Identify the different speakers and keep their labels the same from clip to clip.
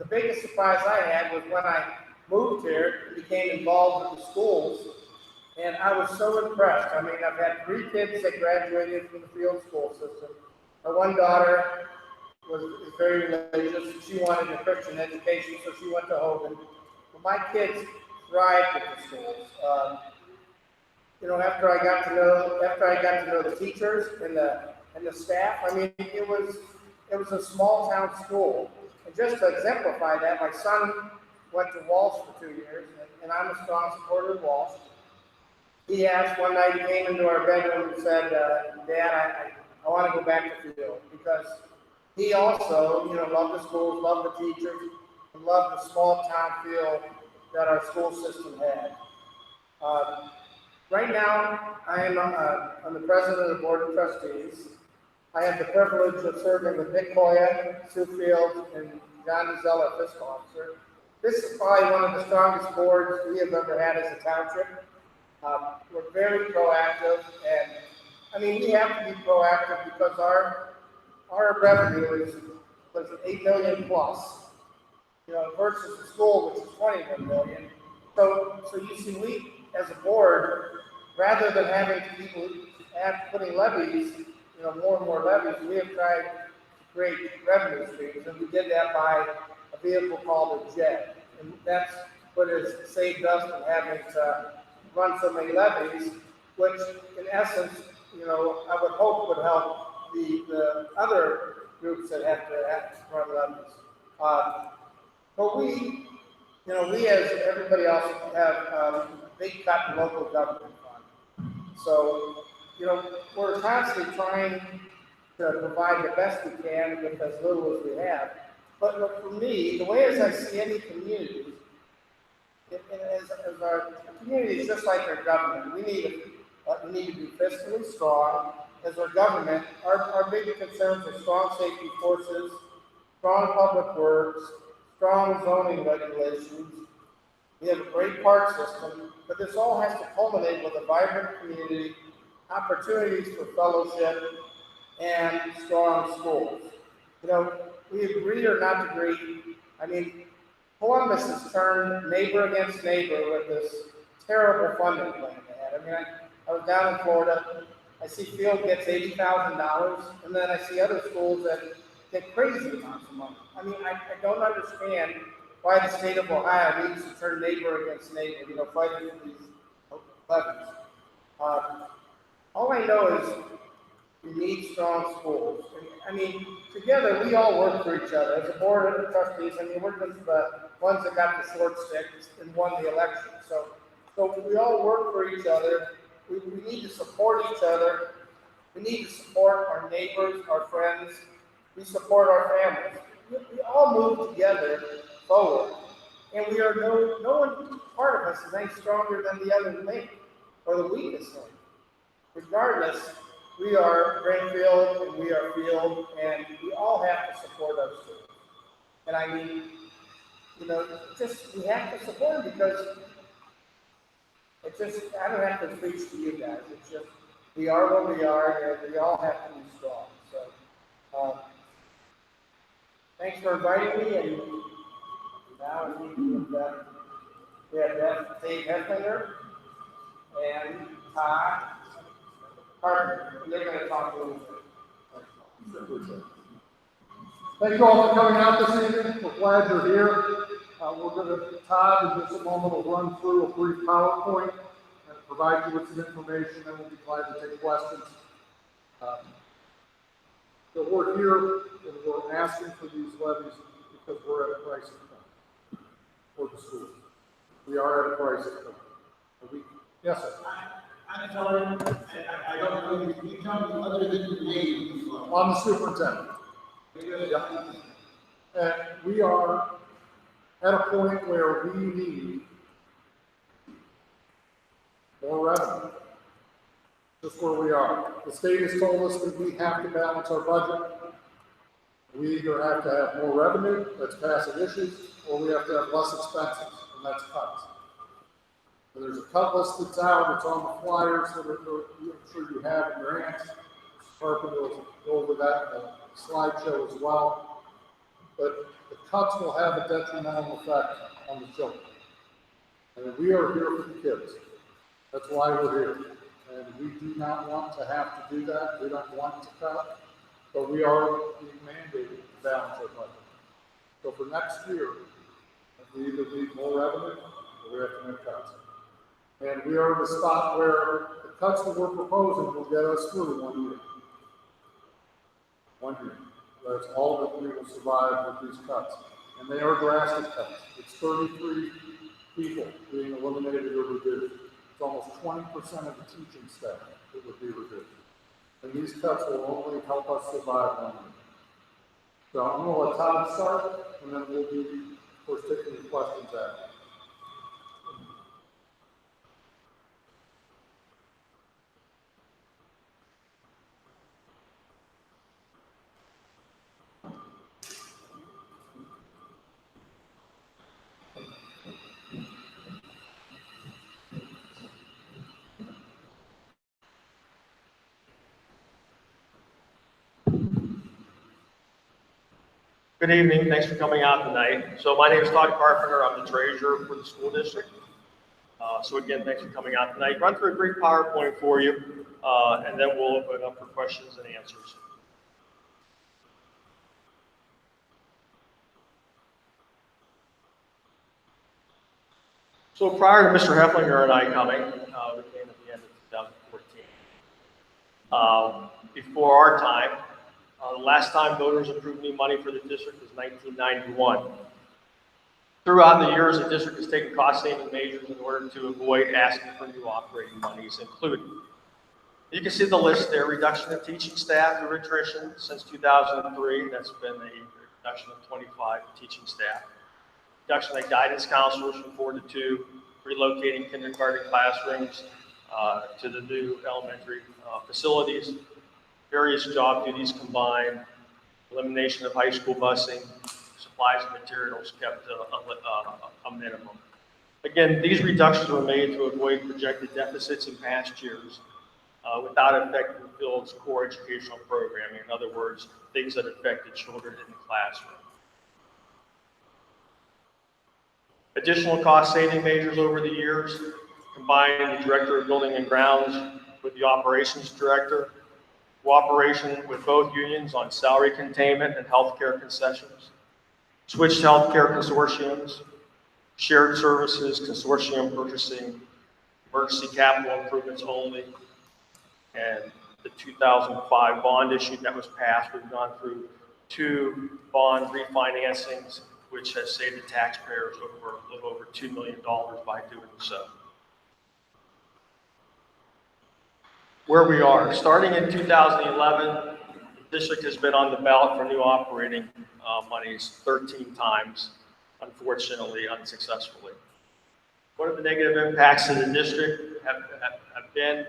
Speaker 1: the biggest surprise I had was when I moved here and became involved with the schools, and I was so impressed. I mean, I've had 3 kids that graduated from the field school system. My one daughter is very religious. She wanted a Christian education, so she went to Hogan. But my kids thrived at the schools. You know, after I got to know the teachers and the staff, I mean, it was a small town school. And just to exemplify that, my son went to Walsh for 2 years, and I'm a strong supporter of Walsh. He asked one night, he came into our bedroom and said, Dad, I want to go back to field, because he also, you know, loved the schools, loved the teachers, and loved the small town feel that our school system had. Right now, I'm the president of the board of trustees. I have the privilege of serving with Nick Hoya, Sue Fields, and John Zeller, fiscal officer. This is probably one of the strongest boards we have ever had as a township. We're very proactive, and I mean, we have to be proactive because our revenue was 8 million plus, you know, versus the school, which is 21 million. So you see, we as a board, rather than having people putting levies, you know, more and more levies, we have tried to create revenue streams, and we did that by a vehicle called a JET, and that's what has saved us from having to run so many levies, which in essence, you know, I would hope would help the other groups that have to run levies. But we, you know, we as everybody else have a big cut in local government fund. So, you know, we're constantly trying to provide the best we can with as little as we have. But for me, the way as I see any community, as our community is just like our government. We need to be fiscally strong. As our government, our big concerns are strong safety forces, strong public works, strong zoning regulations. We have a great park system, but this all has to culminate with a vibrant community, opportunities for fellowship, and strong schools. You know, we agree or not agree. I mean, Columbus has turned neighbor against neighbor with this terrible funding plan they had. I mean, I was down in Florida. I see Field gets $80,000, and then I see other schools that get crazy amounts of money. I mean, I don't understand why the state of Ohio needs to turn neighbor against neighbor, you know, fighting for these levies. All I know is we need strong schools. And, I mean, together we all work for each other. As a board of trustees, I mean, we're just the ones that got the short stick and won the election. So we all work for each other. We need to support each other. We need to support our neighbors, our friends. We support our families. We all move together forward. And we are no one part of us is any stronger than the other link or the weakest link. Regardless, we are Brimfield and we are Field, and we all have to support our students. And I mean, you know, we have to support them because I don't have to preach to you guys. It's just, we are what we are, and we all have to be strong. So, thanks for inviting me, and now we have Dave Heflinger and Todd Carter, and they're going to talk a little bit.
Speaker 2: Thank you all for coming out this evening. We're glad you're here. Todd, in just a moment, will run through a brief PowerPoint and provide you with some information, and we'll be glad to take questions. So we're here and we're asking for these levies because we're at a crisis point for the schools. We are at a crisis point. Yes, sir.
Speaker 3: I'm sorry, I don't know. Can you tell me other than your name?
Speaker 2: I'm the superintendent. Yeah. And we are at a point where we need more revenue. Just where we are. The state has told us that we have to balance our budget. We either have to have more revenue, that's passing issues, or we have to have less expenses, and that's cuts. So there's a cut list that's out, it's on the flyers that I'm sure you have in your hands. Parker will go over that in the slideshow as well. but the cuts will have a detrimental effect on the children. And we are here for the kids. That's why we're here. And we do not want to have to do that. We don't want to cut, but we are being mandated to balance our budget. So for next year, we either need more revenue or we have to make cuts. And we are in a spot where the cuts that we're proposing will get us through 1 year. 1 year. That's all that we will survive with these cuts. And they are drastic cuts. It's 33 people being eliminated or reduced. It's almost 20% of the teaching staff that would be reduced. And these cuts will only help us survive 1 year. So I'm going to let Todd start, and then we'll be, of course, taking your questions after.
Speaker 4: Good evening, thanks for coming out tonight. So my name is Todd Carpenter, I'm the treasurer for the school district. So again, thanks for coming out tonight. Run through a brief PowerPoint for you, and then we'll open it up for questions and answers. So prior to Mr. Hefflinger and I coming, we came at the end of 2014. Before our time, the last time voters approved new money for the district was 1991. Throughout the years, the district has taken cost-saving measures in order to avoid asking for new operating monies, including, you can see the list there, reduction of teaching staff through attrition since 2003. That's been a reduction of 25 teaching staff. Reduction of guidance counselors from 4 to 2, relocating kindergarten classrooms to the new elementary facilities. Various job duties combined, elimination of high school busing, supplies and materials kept a minimum. Again, these reductions were made to avoid projected deficits in past years without affecting the field's core educational programming. In other words, things that affected children in the classroom. Additional cost-saving measures over the years, combining the director of building and grounds with the operations director, cooperation with both unions on salary containment and healthcare concessions, switched healthcare consortiums, shared services consortium purchasing, emergency capital improvements only, and the 2005 bond issue that was passed. We've gone through 2 bond refinancings, which has saved the taxpayers a little over $2 million by doing so. Where we are, starting in 2011, the district has been on the ballot for new operating monies 13 times, unfortunately, unsuccessfully. What are the negative impacts to the district have been?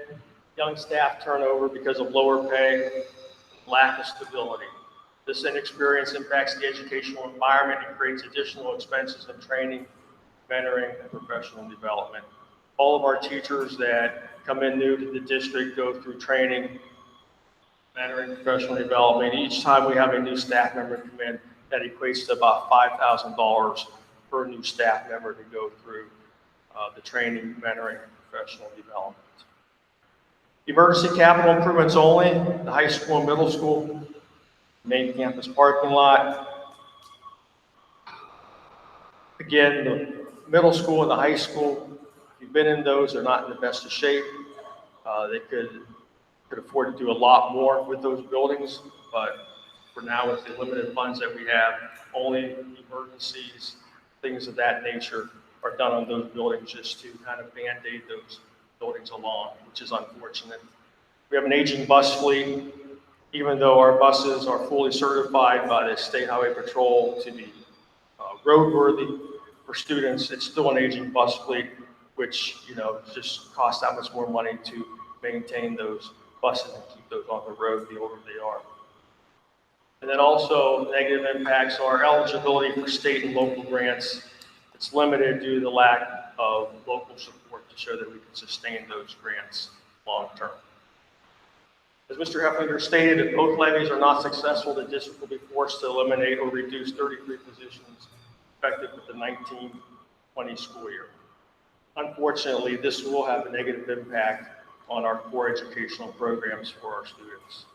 Speaker 4: Young staff turnover because of lower pay, lack of stability. This inexperience impacts the educational environment and creates additional expenses in training, mentoring, and professional development. All of our teachers that come in new to the district go through training, mentoring, professional development. Each time we have a new staff member come in, that equates to about $5,000 per new staff member to go through the training, mentoring, and professional development. Emergency capital improvements only, the high school and middle school, main campus parking lot. Again, the middle school and the high school, if you've been in those, they're not in the best of shape. They could afford to do a lot more with those buildings, but for now, with the limited funds that we have, only emergencies, things of that nature are done on those buildings just to kind of band-aid those buildings along, which is unfortunate. We have an aging bus fleet. Even though our buses are fully certified by the State Highway Patrol to be roadworthy for students, it's still an aging bus fleet, which just costs that much more money to maintain those buses and keep those on the road the older they are. And then also negative impacts are eligibility for state and local grants. It's limited due to the lack of local support to show that we can sustain those grants long term. As Mr. Hefflinger stated, if both levies are not successful, the district will be forced to eliminate or reduce 33 positions effective with the 19-20 school year. Unfortunately, this will have a negative impact on our core educational programs for our students.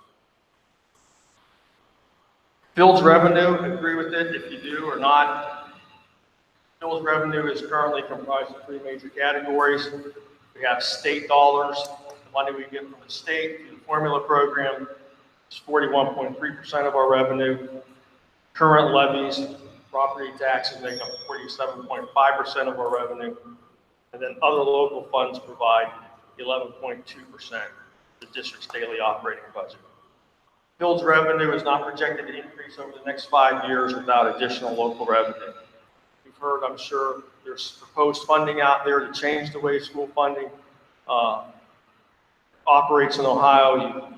Speaker 4: Fields revenue, agree with it if you do or not. Fields revenue is currently comprised of three major categories. We have state dollars, the money we get from the state through the formula program is 41.3% of our revenue. Current levies, property taxes make up 47.5% of our revenue. And then other local funds provide 11.2% of the district's daily operating budget. Fields revenue is not projected to increase over the next 5 years without additional local revenue. You've heard, I'm sure, there's proposed funding out there to change the way school funding operates in Ohio. You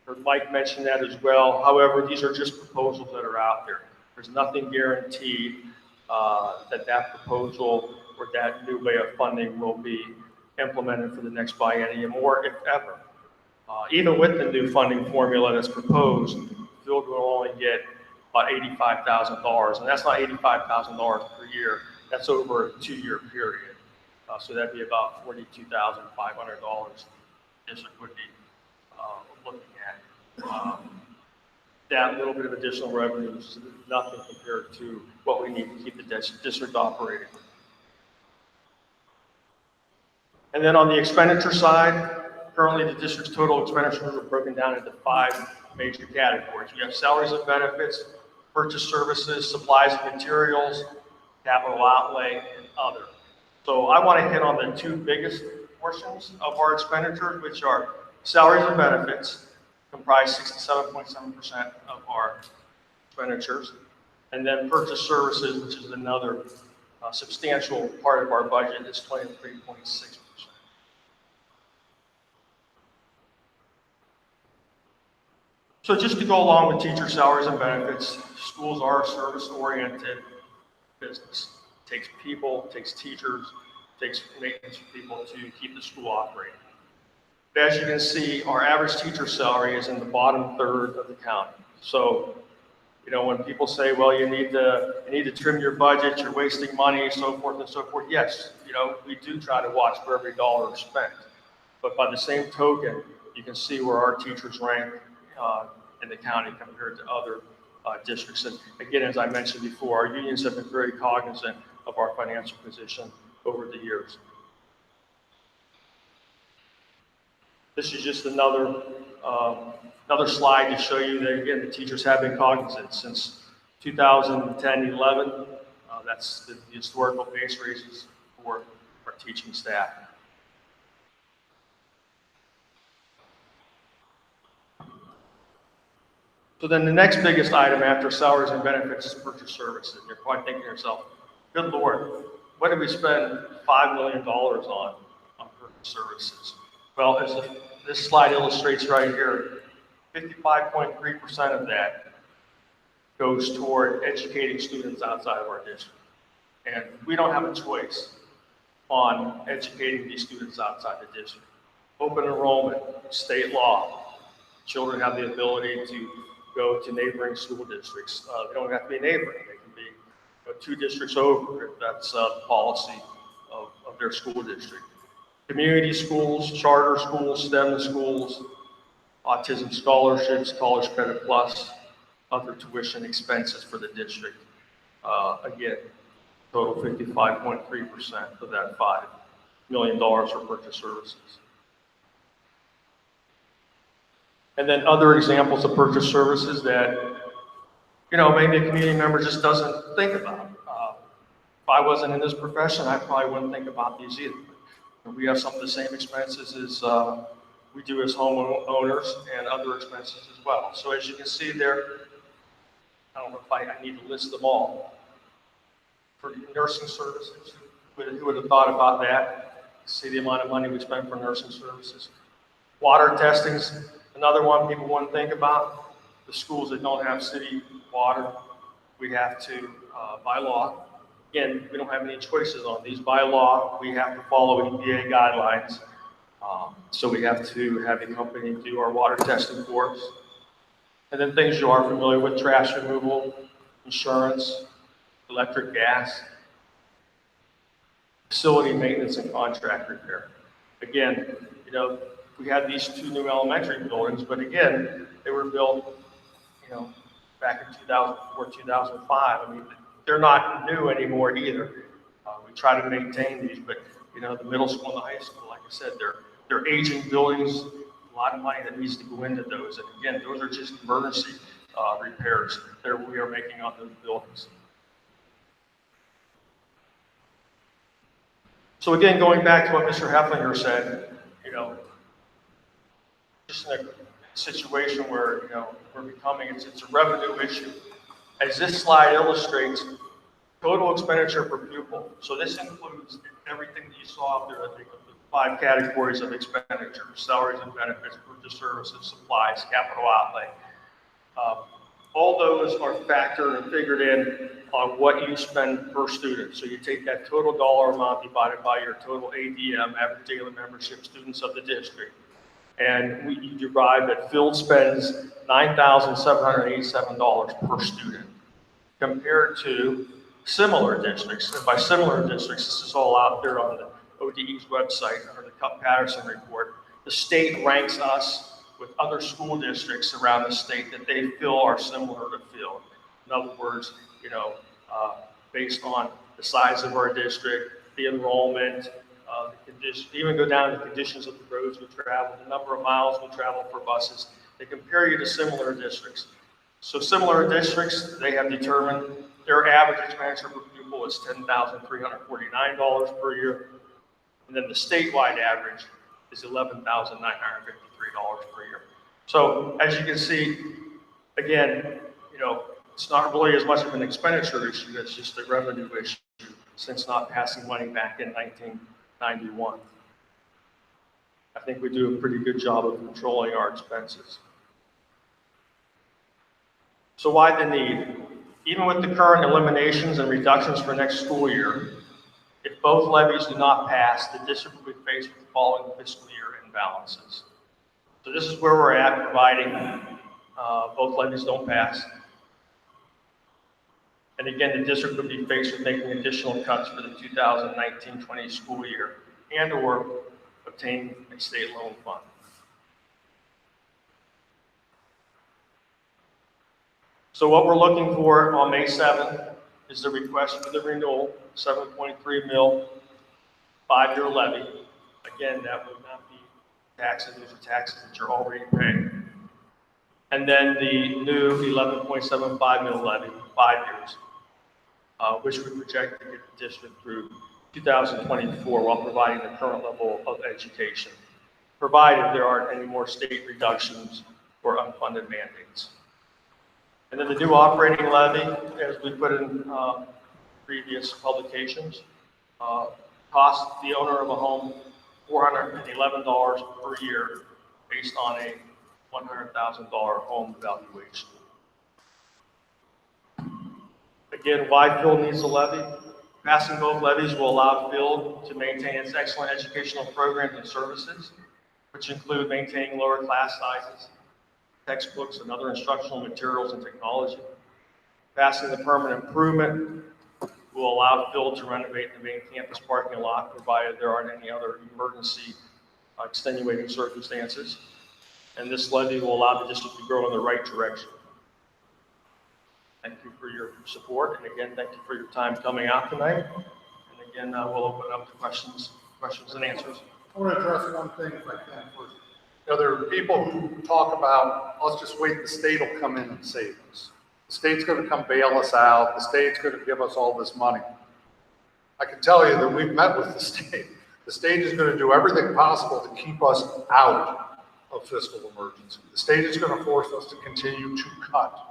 Speaker 4: heard Mike mention that as well. However, these are just proposals that are out there. There's nothing guaranteed that proposal or that new way of funding will be implemented for the next biennium or if ever. Even with the new funding formula that's proposed, Field will only get about $85,000, and that's not $85,000 per year. That's over a 2-year period. So that'd be about $42,500 district would be looking at. That little bit of additional revenue is nothing compared to what we need to keep the district operating. And then on the expenditure side, currently the district's total expenditures are broken down into 5 major categories. We have salaries and benefits, purchase services, supplies and materials, capital outlay, and other. So I want to hit on the 2 biggest portions of our expenditures, which are salaries and benefits, comprise 67.7% of our expenditures, and then purchase services, which is another substantial part of our budget, is 23.6%. So just to go along with teacher salaries and benefits, schools are a service-oriented business. It takes people, it takes teachers, it takes maintenance people to keep the school operating. But as you can see, our average teacher salary is in the bottom third of the county. So, you know, when people say, well, you need to trim your budget, you're wasting money, so forth and so forth. Yes, you know, we do try to watch for every dollar spent. But by the same token, you can see where our teachers rank in the county compared to other districts. And again, as I mentioned before, our unions have been very cognizant of our financial position over the years. This is just another slide to show you that, again, the teachers have been cognizant since 2010-11. That's the historical base raises for our teaching staff. So then the next biggest item after salaries and benefits is purchase services. You're probably thinking to yourself, good Lord, what did we spend $5 million on purchase services? Well, as this slide illustrates right here, 55.3% of that goes toward educating students outside of our district. And we don't have a choice on educating these students outside the district. Open enrollment, state law. Children have the ability to go to neighboring school districts. They don't have to be neighboring. They can be 2 districts over if that's the policy of their school district. Community schools, charter schools, STEM schools, autism scholarships, College Credit Plus, other tuition expenses for the district. Again, total 55.3% of that $5 million for purchase services. And then other examples of purchase services that, you know, maybe a community member just doesn't think about. If I wasn't in this profession, I probably wouldn't think about these either. We have some of the same expenses as we do as homeowners and other expenses as well. So as you can see there, I don't know if I need to list them all. For nursing services, who would have thought about that? See the amount of money we spend for nursing services. Water testings, another one people wouldn't think about. The schools that don't have city water, we have to, by law, again, we don't have any choices on these. By law, we have to follow EPA guidelines. So we have to have a company do our water testing for us. And then things you are familiar with: trash removal, insurance, electric, gas, facility maintenance, and contract repair. Again, you know, we had these two new elementary buildings, but again, they were built, you know, back in 2004, 2005. I mean, they're not new anymore either. We try to maintain these, but you know, the middle school and the high school, like I said, they're aging buildings. A lot of money that needs to go into those, and again, those are just emergency repairs that we are making on those buildings. So again, going back to what Mr. Hefflinger said, you know, just in a situation where, you know, we're becoming, it's a revenue issue. As this slide illustrates, total expenditure per pupil. So this includes everything that you saw up there, I think, the 5 categories of expenditure: salaries and benefits, purchase services, supplies, capital outlay. All those are factored and figured in on what you spend per student. So you take that total dollar amount divided by your total ADM, average daily membership, students of the district. And you derive that Field spends $9,787 per student, compared to similar districts. And by similar districts, this is all out there on the ODE's website, or the Cup-Patterson report. The state ranks us with other school districts around the state that they feel are similar to Field. In other words, you know, based on the size of our district, the enrollment, the condition, even go down to the conditions of the roads we travel, the number of miles we travel for buses. They compare you to similar districts. So similar districts, they have determined their average expenditure per pupil is $10,349 per year. And then the statewide average is $11,953 per year. So as you can see, again, you know, it's not really as much of an expenditure issue, it's just a revenue issue, since not passing money back in 1991. I think we do a pretty good job of controlling our expenses. So why the need? Even with the current eliminations and reductions for next school year, if both levies do not pass, the district will be faced with the following fiscal year imbalances. So this is where we're at, providing both levies don't pass. And again, the district would be faced with making additional cuts for the 2019-20 school year, and or obtain a state loan fund. So what we're looking for on May 7th is the request for the renewal, 7.3 mil, 5-year levy. Again, that would not be taxes, those are taxes that you're already paying. And then the new 11.75 mil levy, 5 years, which we project to get the district through 2024 while providing the current level of education, provided there aren't any more state reductions or unfunded mandates. And then the new operating levy, as we put in previous publications, costs the owner of a home $411 per year based on a $100,000 home valuation. Again, why Field needs a levy? Passing both levies will allow Field to maintain its excellent educational programs and services, which include maintaining lower class sizes, textbooks, and other instructional materials and technology. Passing the permanent improvement will allow Field to renovate the main campus parking lot, provided there aren't any other emergency extenuating circumstances. And this levy will allow the district to grow in the right direction. Thank you for your support, and again, thank you for your time coming out tonight. And again, we'll open up to questions and answers.
Speaker 2: I want to address one thing if I can first. You know, there are people who talk about, let's just wait, the state will come in and save us. The state's going to come bail us out. The state's going to give us all this money. I can tell you that we've met with the state. The state is going to do everything possible to keep us out of fiscal emergency. The state is going to force us to continue to cut.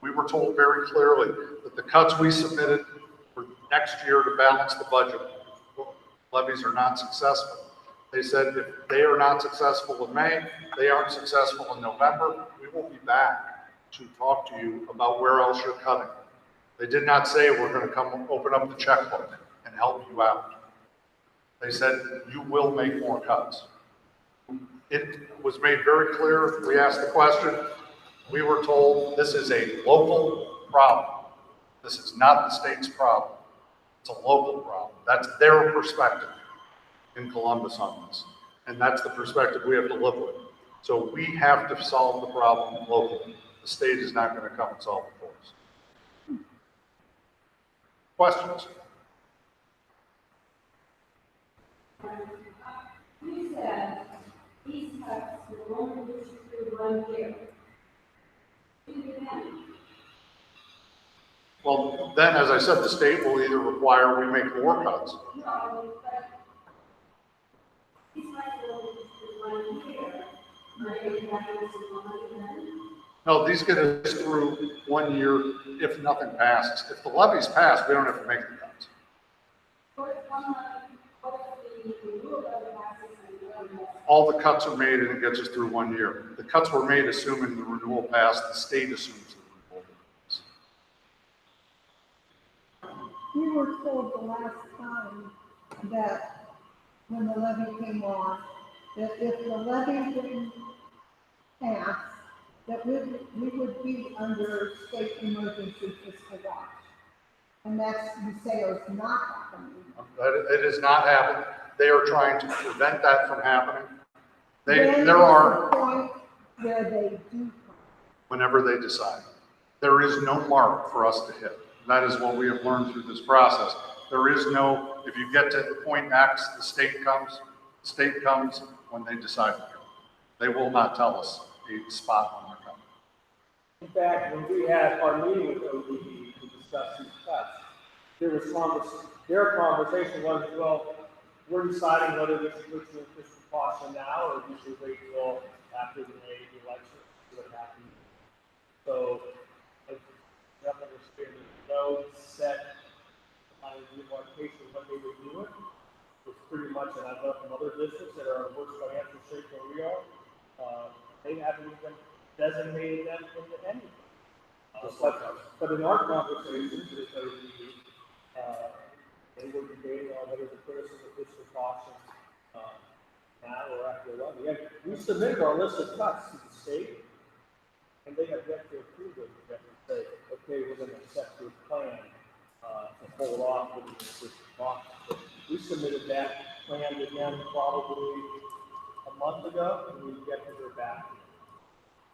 Speaker 2: We were told very clearly that the cuts we submitted for next year to balance the budget levies are not successful. They said if they are not successful in May, they aren't successful in November, we will be back to talk to you about where else you're cutting. They did not say we're going to come open up the checkbook and help you out. They said you will make more cuts. It was made very clear, we asked the question, we were told this is a local problem. This is not the state's problem. It's a local problem. That's their perspective in Columbus on this. And that's the perspective we have to live with. So we have to solve the problem locally. The state is not going to come and solve it for us. Questions?
Speaker 5: You said these cuts will only reach through 1 year. Do you that?
Speaker 2: Well, then, as I said, the state will either require we make more cuts.
Speaker 5: No, but these cuts will only reach through 1 year. Are they that much money then?
Speaker 2: No, these get us through 1 year if nothing passes. If the levies pass, we don't have to make the cuts.
Speaker 5: What if the rule of the passes and the
Speaker 2: All the cuts are made and it gets us through 1 year. The cuts were made assuming the renewal passed, the state assumes the renewal passed.
Speaker 6: We were told the last time that when the levy came off, that if the levy didn't pass, that we would be under state emergency fiscal watch. And that's, you say, is not happening.
Speaker 2: It has not happened. They are trying to prevent that from happening.
Speaker 6: When
Speaker 2: There
Speaker 6: is
Speaker 2: are,
Speaker 6: the point where they do come?
Speaker 2: whenever they decide. There is no mark for us to hit. That is what we have learned through this process. There is no, if you get to point X, the state comes when they decide to come. They will not tell us a spot when they're coming.
Speaker 7: In fact, when we had our meeting with ODE to discuss these cuts, their conversation was, well, we're deciding whether we should put the fiscal caution now or we should wait till after the May election to see what happens. So, I have to understand there's no set line of demarcation when they would do it. It's pretty much, and I've heard from other districts that are in worse financial shape than we are, they haven't even designated them into anything. But in our conversations, they were debating on whether to put us in the fiscal caution now or after 11. Yeah, we submitted our list of cuts to the state, and they have yet to approve it. They have to say, okay, we're going to accept your plan to hold off with the fiscal caution. So we submitted that plan to them probably a month ago, and we get to hear back.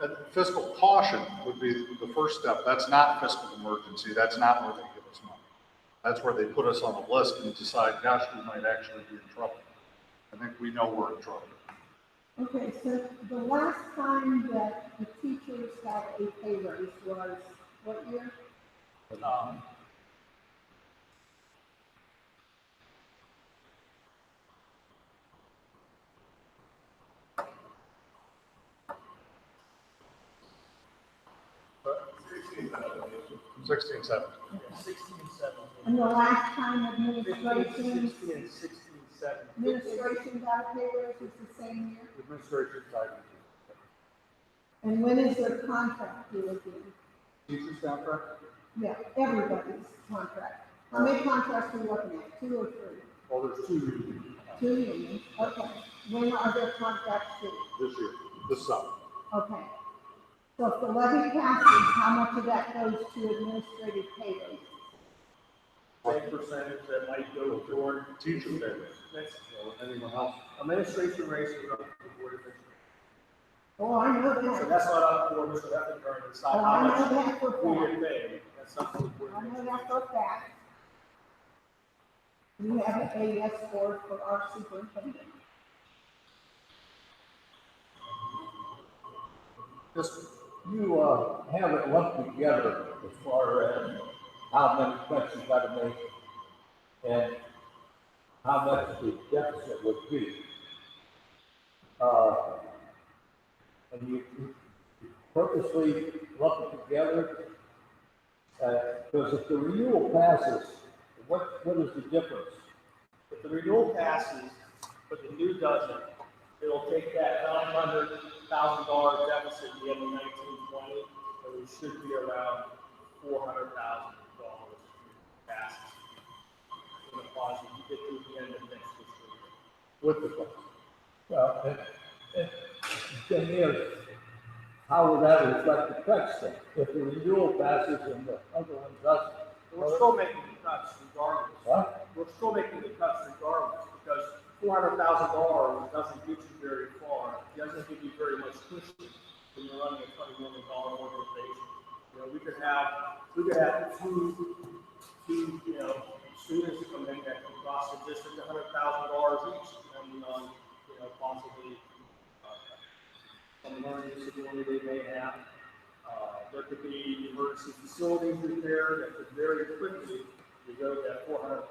Speaker 2: And fiscal caution would be the first step. That's not fiscal emergency. That's not where they give us money. That's where they put us on a list and decide, gosh, we might actually be in trouble. I think we know we're in trouble.
Speaker 6: Okay, so the last time that the teachers had a pay raise was what year?
Speaker 2: 16, 17.
Speaker 7: 16, 17.
Speaker 6: And the last time
Speaker 7: 15,
Speaker 6: administration
Speaker 7: 16, and 16, 17.
Speaker 6: got a pay raise was the same year?
Speaker 2: Administration side.
Speaker 6: And when is their contract due again?
Speaker 2: Teachers contract?
Speaker 6: Yeah, everybody's contract. How many contracts are we looking at? 2 or 3?
Speaker 2: Well, there's 2 unions
Speaker 6: 2 unions, okay. When are their contracts due?
Speaker 2: this year, this summer.
Speaker 6: Okay. So if the levy passes, how much of that goes to administrative pay raises?
Speaker 7: Same percentage that might go toward
Speaker 2: Teacher pay raise.
Speaker 7: next
Speaker 2: Or anyone else?
Speaker 7: administration raise for the board of education.
Speaker 6: Oh, I know
Speaker 7: So
Speaker 6: that.
Speaker 7: that's not up for Mr. Heffenberg to decide
Speaker 6: Oh,
Speaker 7: how
Speaker 6: I know
Speaker 7: much
Speaker 6: that for a
Speaker 7: we
Speaker 6: fact.
Speaker 7: get paid. That's something the board of
Speaker 6: I know
Speaker 7: education.
Speaker 6: that for a fact. We have an AS board for our superintendent.
Speaker 8: Just, you have it lumped together as far as how many cuts you gotta make and how much the deficit would be. And you purposely lump it together, because if the renewal passes, what is the difference?
Speaker 7: If the renewal passes, but the new doesn't, it'll take that $900,000 deficit at the end of 1920, and we should be around $400,000 passes. In the positive, you get to the end of next fiscal year.
Speaker 8: With the cuts? Well, thing is, how will that reflect the tax thing? If the renewal passes and the other one doesn't?
Speaker 7: We're still making the cuts regardless.
Speaker 8: What?
Speaker 7: We're still making the cuts regardless, because $400,000 doesn't get you very far. It doesn't give you very much cushion when you're running a $20 million organization. You know, we could have two, students come in that can cost the district $100,000 each, depending on, possibly, some learning disability they may have. There could be emergency facilities repair that could very quickly go to that $400,000,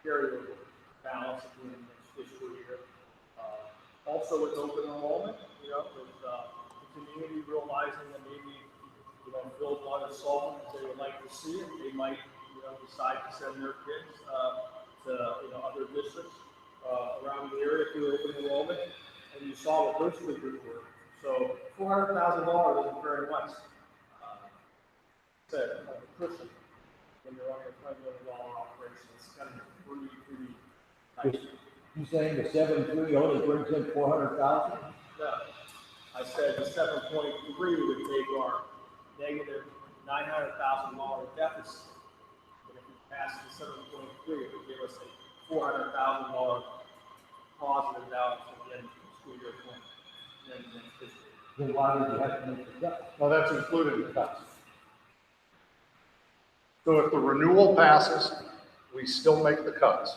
Speaker 7: carryover balance at the end of next fiscal year. Also with open enrollment, with the community realizing that maybe, Phil's one consultant, they would like to see it, they might, decide to send their kids, to, other districts, around the area through open enrollment. And you saw what those figures were. So $400,000 isn't very much, cushion when you're running a $20 million operation. It's kind of pretty tight.
Speaker 8: You saying the 7.3 only brings in 400,000?
Speaker 7: No, I said the 7.3 would take our negative $900,000 deficit. And if we pass the 7.3, it would give us a $400,000 positive balance at the end of school year 20.
Speaker 8: Then why would you have to make the cut?
Speaker 2: Well, that's included in the cuts. So if the renewal passes, we still make the cuts,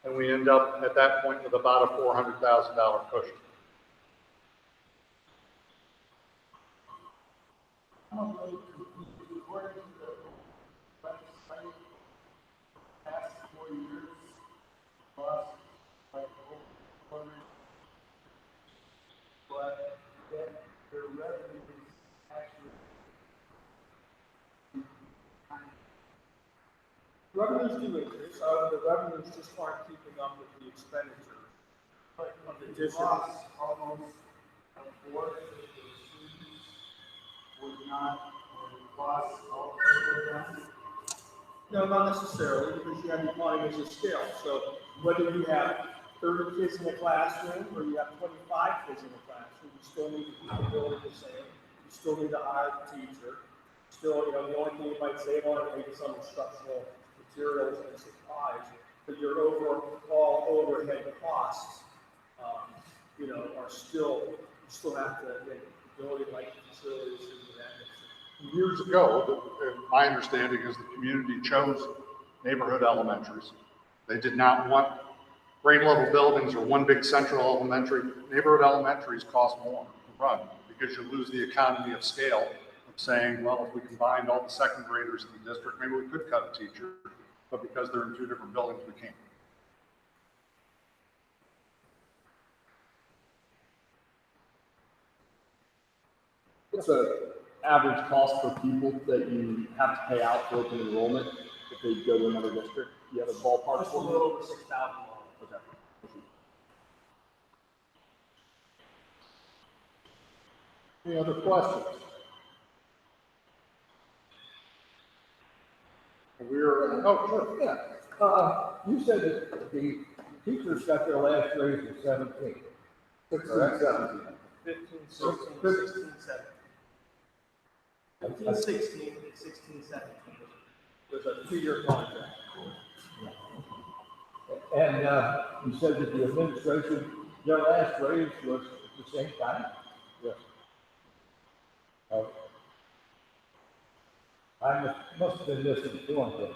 Speaker 2: and we end up at that point with about a $400,000 cushion.
Speaker 3: According to the website, past 4 years, lost by over, but that their revenue is actually
Speaker 7: Revenues do increase, the revenues just aren't keeping up with the expenditure
Speaker 3: but
Speaker 7: of the
Speaker 3: the
Speaker 7: district.
Speaker 3: loss almost a fourth of the students would not, or the loss altogether down.
Speaker 7: No, not necessarily, because you have economies of scale. So whether you have 30 kids in a classroom or you have 25 kids in a classroom, you still need to keep the building the same. You still need to hire the teacher. Still, the only thing you might save on it may be some instructional materials and supplies, but your overall overhead costs, are still, you still have to, building like facilities and that.
Speaker 2: Years ago, my understanding is the community chose neighborhood elementaries. They did not want grade level buildings or one big central elementary. Neighborhood elementaries cost more to run because you lose the economy of scale of saying, well, if we combined all the second graders in the district, maybe we could cut a teacher, but because they're in two different buildings, we can't.
Speaker 9: What's the average cost per pupil that you have to pay out for open enrollment if they go to another district? Do you have a ballpark
Speaker 7: Just a
Speaker 9: for me?
Speaker 7: little over $6,000.
Speaker 9: Okay.
Speaker 2: Any other questions? Oh, sure.
Speaker 8: Yeah. You said that the teachers got their last raise in 17.
Speaker 2: 16,
Speaker 8: Correct.
Speaker 2: 17.
Speaker 7: 15, 16, 16, 17. 15, 16, and 16, 17. There's a 2-year contract.
Speaker 8: And you said that the administration, their last raise was at the same time?
Speaker 2: Yes.
Speaker 8: I must have been misinformed then.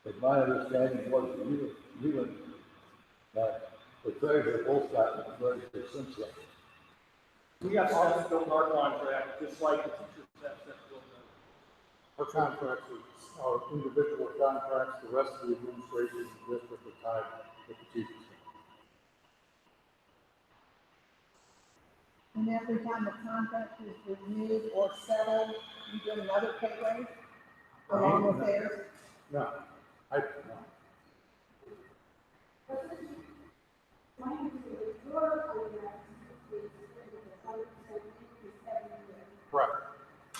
Speaker 8: But my understanding was that you and the treasurer both got raises since then.
Speaker 7: We got steps built in our contract, just like the teachers have steps built in.
Speaker 2: Our contracts are individual contracts. The rest of the administration in the district are tied with the teachers.
Speaker 6: And every time the contract is renewed or settled, you get another pay raise along with theirs?
Speaker 2: No,
Speaker 5: My understanding is your contract is 100% increase every year.
Speaker 2: correct.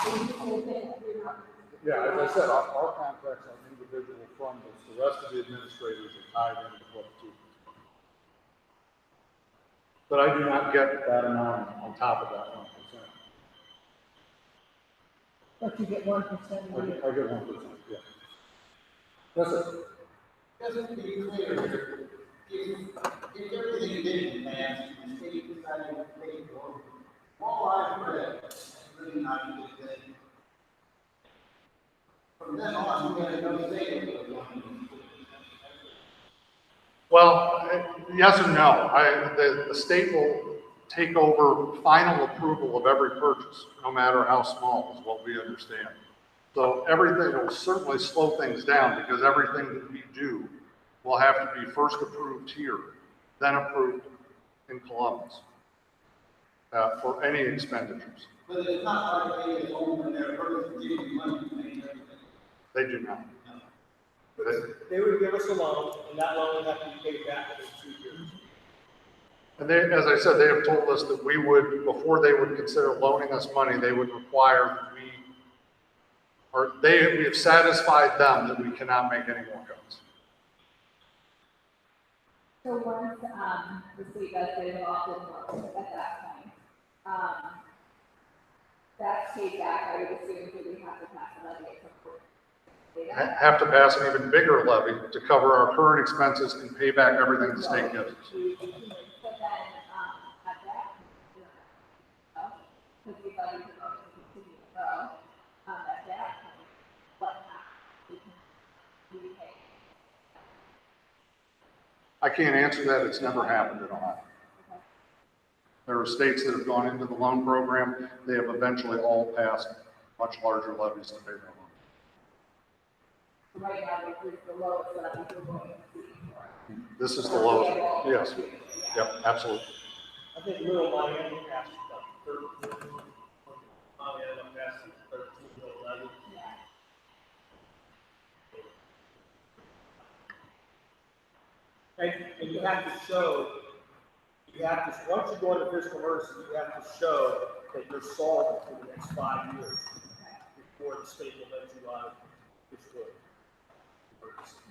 Speaker 5: And you say that you're not.
Speaker 2: Yeah, as I said, our contracts are individual funded. The rest of the administrators are tied into what the teachers. But I do not get that amount on top of that 1%.
Speaker 6: But you get 1%
Speaker 2: I
Speaker 6: a year.
Speaker 2: get 1%, yeah. That's it.
Speaker 3: Just to be clear, if everything did advance, and the state decided to pay for it, all I've read, that's really not a good thing. From then on, we had no say in what we wanted to do.
Speaker 2: Well, yes and no. The state will take over final approval of every purchase, no matter how small, is what we understand. So everything will certainly slow things down because everything that we do will have to be first approved here, then approved in Columbus for any expenditures.
Speaker 3: But it's not like they at home and they're first giving money to make everything.
Speaker 2: They do not.
Speaker 7: They would give us a loan, and that loan would have to be paid back within 2 years.
Speaker 2: And they, as I said, they have told us that we would, before they would consider loaning us money, they would require that we have satisfied them that we cannot make any more cuts.
Speaker 10: So once, the state does get involved in loans at that point, that's paid back, I would assume, that we have to pass a levy at some point.
Speaker 2: Have to pass an even bigger levy to cover our current expenses and pay back everything the state gives us.
Speaker 10: But then, at that, because the levy is going to continue to grow, at that point, what happens? We can pay.
Speaker 2: I can't answer that. It's never happened at all. There are states that have gone into the loan program. They have eventually all passed much larger levies to pay their loan.
Speaker 10: Right now, this is the lowest levy we're going to see.
Speaker 2: This is the lowest. Yes. Yep, absolutely.
Speaker 7: I think Little Miami passed about 13, Miami passed 13 to 11. And you have to show, once you go into fiscal emergency, you have to show that you're solvent for the next 5 years before the state will let you out of fiscal emergency.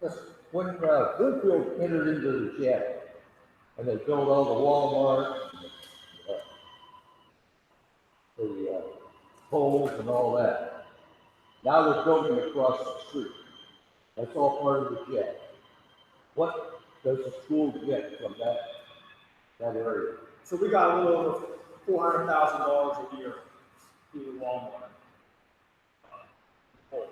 Speaker 8: Yes, when Brimfield entered into the jet, and they built all the Walmart, the poles and all that. Now they're building across the street. That's all part of the jet. What does the school get from that area?
Speaker 7: So we got a little over $400,000 a year through the Walmart polls.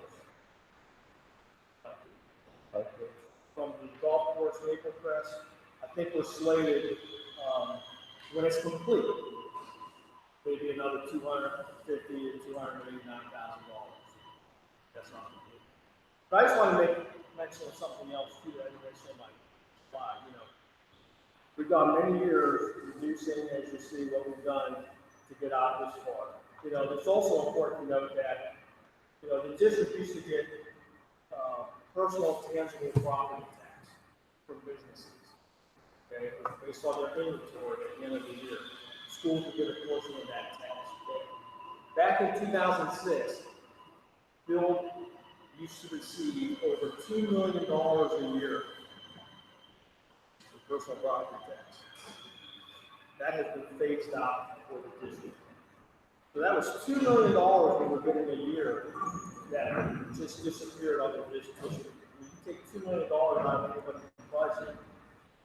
Speaker 7: From the golf course Maple Crest, I think we're slated, when it's complete, maybe another $250,000 to $289,000. That's not complete. But I just want to mention something else too, that I didn't mention in my slide, we've gone many years reducing, as you see, what we've done to get out this far. It's also important to note that, the district used to get personal tangible property tax from businesses. Okay, it was based on their inventory at the end of the year. Schools would get a portion of that tax. Okay? Back in 2006, Bill used to receive over $2 million a year in personal property tax. That has been phased out for the district. So that was $2 million we were getting a year that just disappeared under this district. You take $2 million out of anybody's budget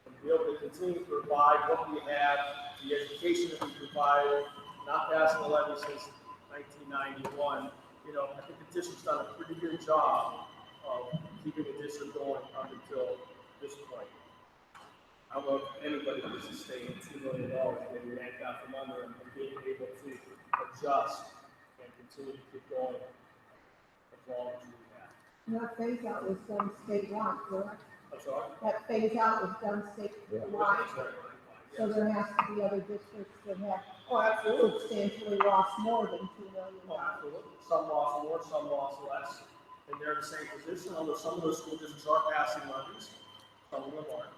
Speaker 7: and be able to continue to provide what we have, the education that we provide, not passing the levy since 1991. I think the district's done a pretty good job of keeping the district going up until this point. I don't know if anybody can sustain $2 million that we yanked out from under and being able to adjust and continue to keep going as long as we have.
Speaker 6: And that phase out was done statewide, correct?
Speaker 7: I'm sorry?
Speaker 6: That phase out was done statewide, so there has to be other districts that have substantially lost more than $2 million.
Speaker 7: Oh, absolutely. Some lost more, some lost less, and they're in the same position, although some of those school districts are passing levies, some of them aren't.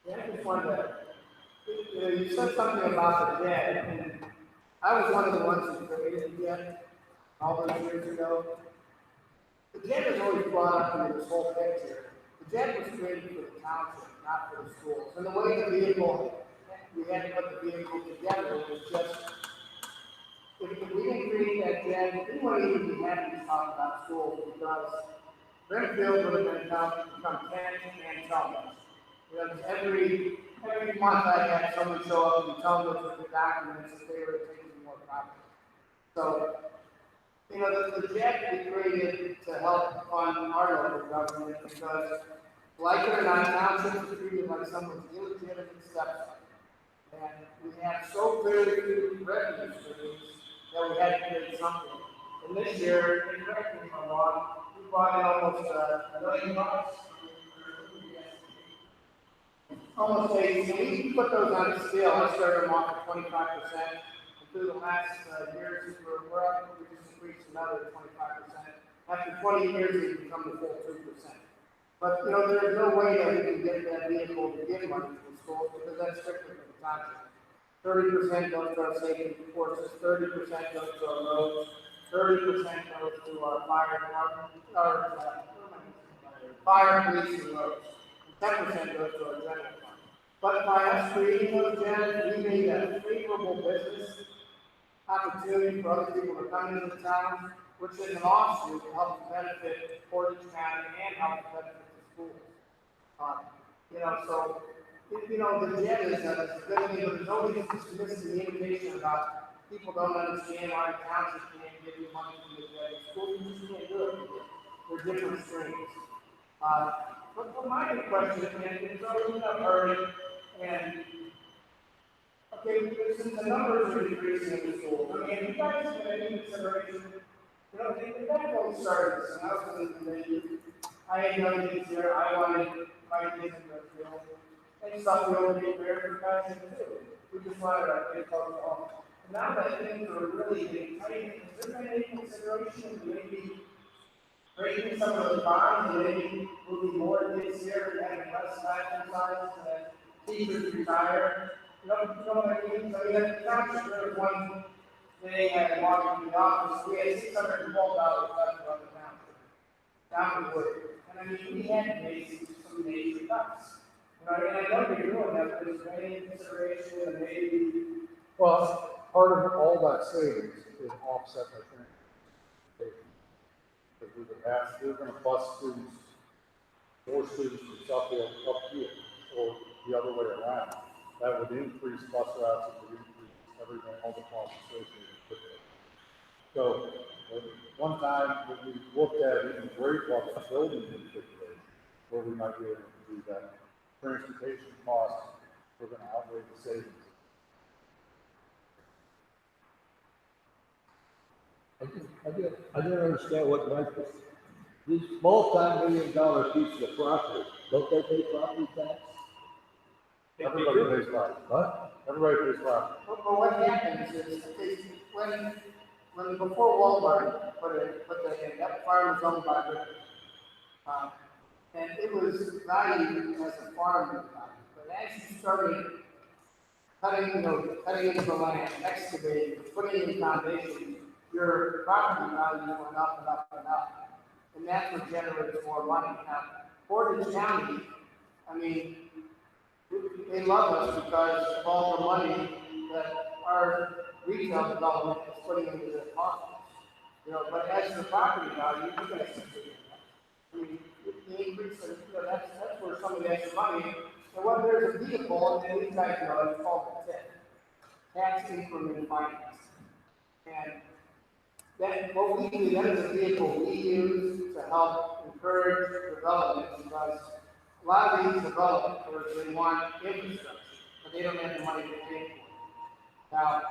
Speaker 1: Yeah, I just wanted to, you said something about the jet, and I was one of the ones who created the jet all those years ago. The jet is always brought up into this whole picture The jet was created for the township, not for the schools. And the way the vehicle, we had to put the vehicle together was just, if we didn't create that jet, we wouldn't even be happy to talk about schools because Brimfield would have become 10 and Talmadge. Because every month I had someone show up and tell me with the documents that they were taking more property. So, the jet we created to help fund our local government because, like it or not, townships are treated like someone's illegitimate stepson. And we have so very few revenue streams that we had to create something. And this year, and correct me if I'm wrong, we brought in almost $1 million. Almost 80. So we put those on the scale. I started them off at 25%. And through the last years, we're up, we just increased another 25%. After 20 years, we become the full 2%. But, there's no way that we can get that vehicle to give money to the schools because that's strictly for the township. 30% goes to our safety forces, 30% goes to our roads, 30% goes to our fire, police, and roads. 10% goes to our general fund. But by us creating those gens, we made a favorable business opportunity for other people to come into the town, which is an offshoot to help benefit Portage County and help benefit the schools. So the jet is a good thing, but there's always this miscommunication about people don't understand why the township can't give you money from the jet. Schools just can't do it because they're different streams. But my question is, always in a hurry, and okay, since the numbers are decreasing in the schools, I mean, you guys have any consideration? They don't start this, and I was going to say, I had young kids here, I wanted my kids in the field, and some will be very compassionate too. We just wanted our kids to home. And now that things are really getting tight, is there any consideration to maybe breaking some of those bonds and maybe moving more kids here and having less classroom size and teachers retire? You know what I mean? So, the township, there was one day I had walked into the office, we had $612 left on the township, down the wood. And I mean, we had to make some major cuts. And I know you're doing that, but there's any consideration and maybe.
Speaker 2: Well, part of all that savings is offset by transportation. Because we're gonna bus students, more students from Suffield up here, or the other way around. That would increase bus routes, it would increase everything, all the costs associated with it. So, one time when we looked at even grade level building in particular, where we might be able to do that, transportation costs were going to outweigh the savings.
Speaker 8: I didn't understand what Mike was. These multi-million-dollar pieces of property, don't they pay property tax?
Speaker 2: Everybody pays property.
Speaker 8: What?
Speaker 2: Everybody pays property.
Speaker 1: But what happens is, when before Walmart put the that farm was owned by Rick. And it was valued as a farm value. But as you started cutting into the land, excavating, putting in foundations, your property value went up and up and up. And that's what generates more money. Now, Portage County, I mean, they love us because of all the money that our retail development is putting into their pockets. But as the property value, you guys can see it. I mean, the increase, that's where some of the extra money. And when there's a vehicle, and these guys know, it's called the TIF, tax increment finance. And that, what we do, that is a vehicle we use to help encourage development because a lot of these developers, they want infrastructure, but they don't have the money to pay for it. Now,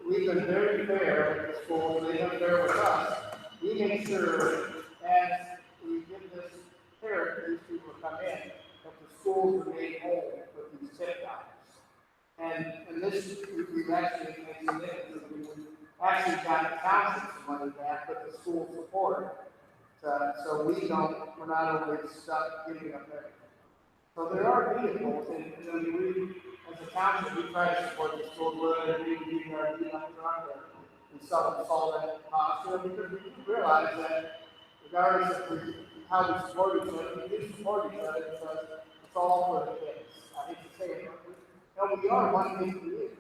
Speaker 1: we've been very fair with the schools, they've been fair with us. We make sure as we give this care to these people to come in, that the schools are made whole with these tip dollars. And this, we've actually mentioned this, we've actually got the township some money back, but the school support. So we're not always stuck giving up everything. So there are vehicles, and we, as a township, we try to support the schools, whether we do our truck and self-solvent because we realize that regardless if we how we support each other. We do support each other because it's all for the kids. I hate to say it, but we are one big community.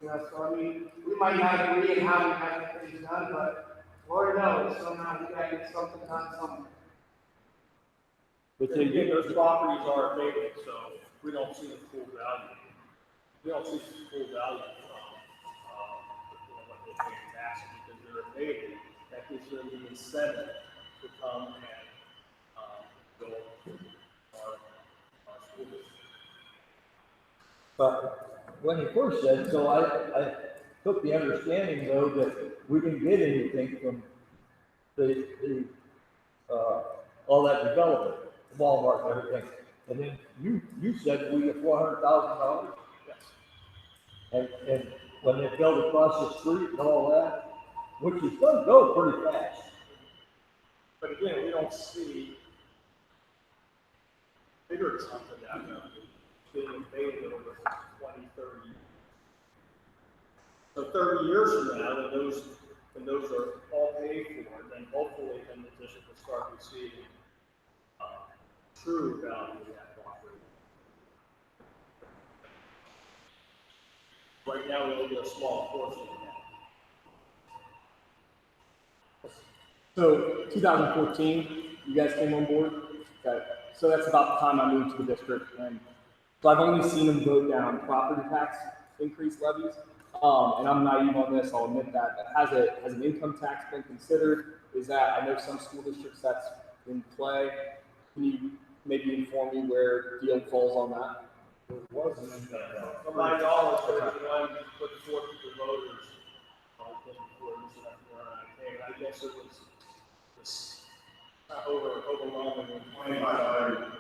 Speaker 1: You know, so I mean, we might not agree on how we have to get things done, but Lord knows, somehow we gotta get something done somewhere.
Speaker 7: But then again, those properties are abated, so we don't see the full value. We don't see the full value from, what they pay in taxes because they're abated. That gives them the incentive to come and, build our school district.
Speaker 8: But when he first said, so I took the understanding though that we didn't get anything from the all that development, Walmart and everything. And then you said we get $400,000.
Speaker 7: Yes.
Speaker 8: And when they built across the street and all that, which is going to go pretty fast.
Speaker 7: But again, we don't see bigger chunk of that money being abated over 20, 30 years. So 30 years from now, when those are all paid for, then hopefully then the district will start receiving true value of that property. Right now, we only get a small portion of that.
Speaker 9: So 2014, you guys came on board. Okay. So that's about the time I moved to the district, and so I've only seen them vote down property tax increase levies. And I'm naive on this, I'll admit that. But has an income tax been considered? Is that, I know some school districts that's in play. Can you maybe inform me where deal falls on that?
Speaker 2: There was an income tax.
Speaker 7: For $9 was the one put forth to the voters. Before this and after I came, I guess it was this overwhelming.
Speaker 11: 2,500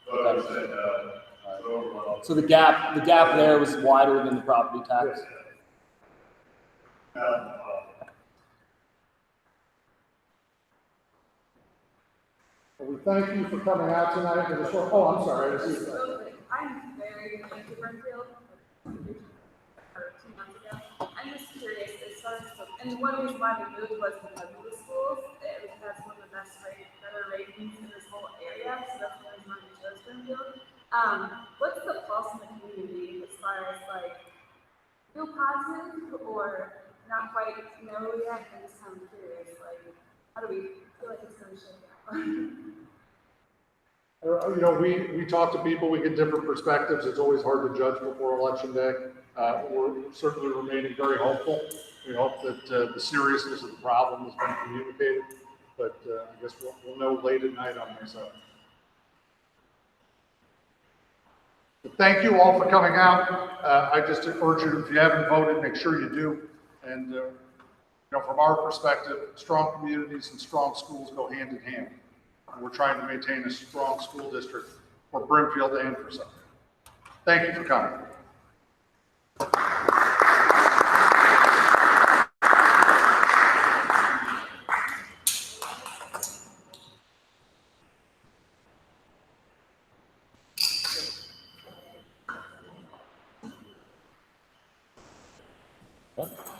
Speaker 11: votes and overall.
Speaker 9: So the gap there was wider than the property tax.
Speaker 2: Well, we thank you for coming out tonight to the show. Oh, I'm sorry.
Speaker 10: I'm very new to Brimfield, or 2 months ago. I'm just curious, as far as, and one reason why we moved was because of the schools. It has one of the better ratings in this whole area, so that's the reason why we chose Brimfield. What's the pulse in the community as far as like, feel positive or not quite know yet? I'm just kind of curious, like, how do we feel like it's going to shake out?
Speaker 2: You know, we talk to people, we get different perspectives. It's always hard to judge before Election Day. We're certainly remaining very hopeful. We hope that the seriousness of the problem has been communicated, but I guess we'll know late at night on this. But thank you all for coming out. I just urge you, if you haven't voted, make sure you do. And you know, from our perspective, strong communities and strong schools go hand in hand. We're trying to maintain a strong school district for Brimfield and for Suffolk. Thank you for coming.
Speaker 8: Huh?